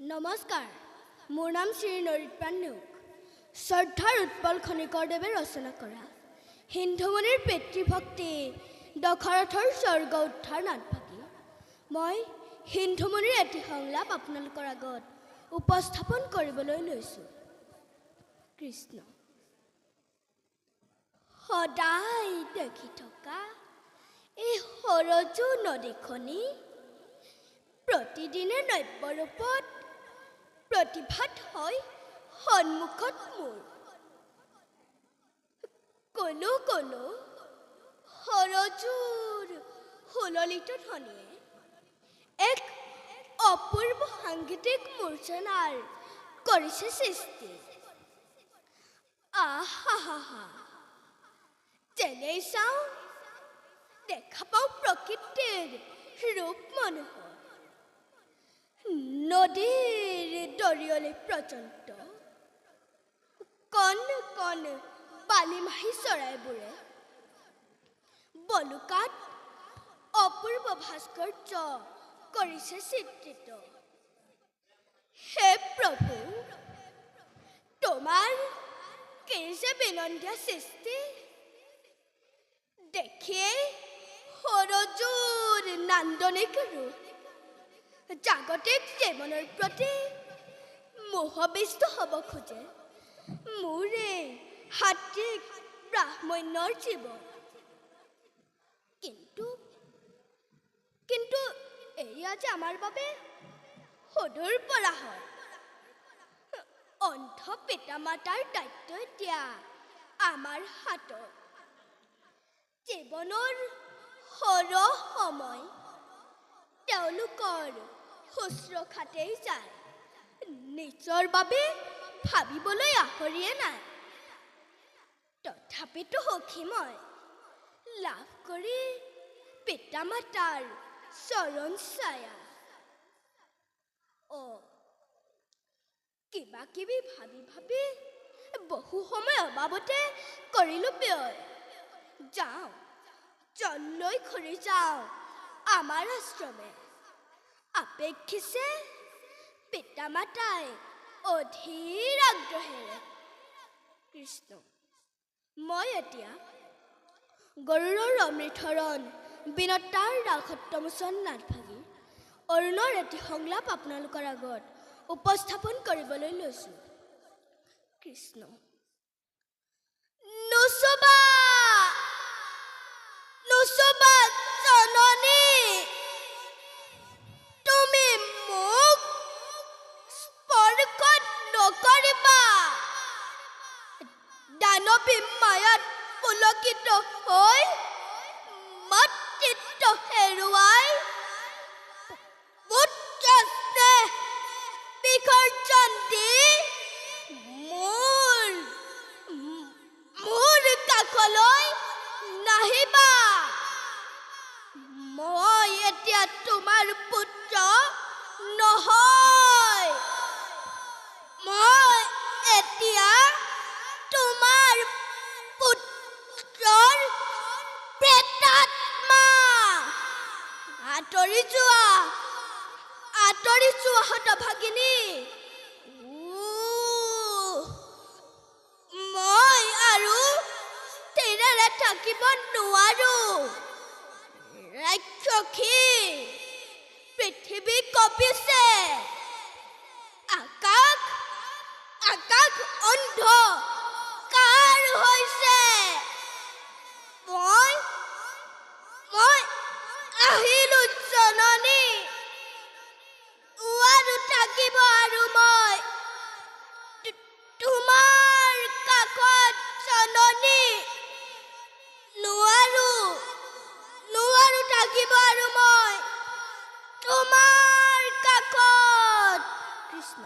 নমস্কাৰ, মোৰ নাম শ্ৰী নৰিতপ্ৰাণ নেওগ। শ্ৰদ্ধাৰ উৎপল খনিকৰদেৱে ৰচনা কৰা সিন্ধুমণিৰ পিতৃভক্তি দশৰথৰ স্বৰ্গ উদ্ধাৰ নাটভাগী মই সিন্ধুমণিৰ এটি সংলাপ আপোনালোকৰ আগত উপস্থাপন কৰিবলৈ লৈছোঁ। কৃষ্ণ। সদায় দেখি থকা এই সৰজু নদীখনি প্ৰতিদিনে নব্যৰূপত প্ৰতিভাত হয় সন্মুখত মোৰ। কলো কলো সৰজুৰ সুললিত ধ্বনিয়ে এক অপূৰ্ব সাংগীতিক মূৰ্ছনাৰ কৰিছে সৃষ্টি। আহা যেনেই চাওঁ দেখা পাওঁ প্ৰকৃতিৰ ৰূপ মনোহৰ। নদীৰ দৰিয়লে পৰ্যন্ত কণ কণ বালিমাহী চৰাইবোৰে বলুকাত অপূৰ্ব ভাস্কৰ্য কৰিছে চিত্ৰিত। হে প্ৰভু, তোমাৰ কি যে বিনন্দীয়া সৃষ্টি, দেখিয়ে সৰজুৰ নান্দনিক ৰূপ জাগতিক জীৱনৰ প্ৰতি মোহবিষ্ট হ'ব খোজে মোৰে সাত্বিক ব্ৰাহ্মণ্যৰ জীৱন। কিন্তু এয়া যে আমাৰ বাবে সদূৰ পৰা হয়। অন্ধ পিতা মাতাৰ দায়িত্ব এতিয়া আমাৰ হাতত। জীৱনৰ সৰহ সময় তেওঁলোকৰ শুশ্ৰূষাতেই যায়, নিজৰ বাবে ভাবিবলৈ আহৰিয়ে নাই। তথাপিতো সুখী মই লাভ কৰি পিতা মাতাৰ চৰণ ছায়া। কিবা কিবি ভাবি বহু সময় অবাবতে কৰিলো ব্যয়। যাওঁ জনলৈ ঘূৰি যাওঁ আমাৰ আশ্ৰমে। আপেক্ষিছে পিতা মাতাই অধীৰ আগ্ৰহেৰে। কৃষ্ণ। মই এতিয়া গৰুড়ৰ অমৃতহৰণ বিনতাৰ ৰাসত্বমোচন নাটভাগী অৰুণৰ এটি সংলাপ আপোনালোকৰ আগত উপস্থাপন কৰিবলৈ লৈছোঁ। কৃষ্ণ। নুচুবা জননী, তুমি মোক স্পৰ্শ নকৰিবা। দানৱী মায়াত পুলকিত হৈ মাতৃত্ব হেৰুৱাই পুত্ৰ স্নেহ বিসৰ্জন দি মোৰ কাষলৈ নাহিবা। মই এতিয়া তোমাৰ পুত্ৰ নহয়। মই এতিয়া তোমাৰ পুত্ৰৰ প্ৰেতাত্মা। আঁতৰি যোৱা হতভাগিনী। মই আৰু স্থিৰেৰে থাকিব নোৱাৰো। ৰাক্ষসী পৃথিৱী কঁপিছে। আকাশ অন্ধ কাৰ হৈছে। মই আহিলো জননী। নোৱাৰো থাকিব আৰু মই তোমাৰ কাষত জননী। নোৱাৰো থাকিব আৰু মই তোমাৰ কাষত। কৃষ্ণ।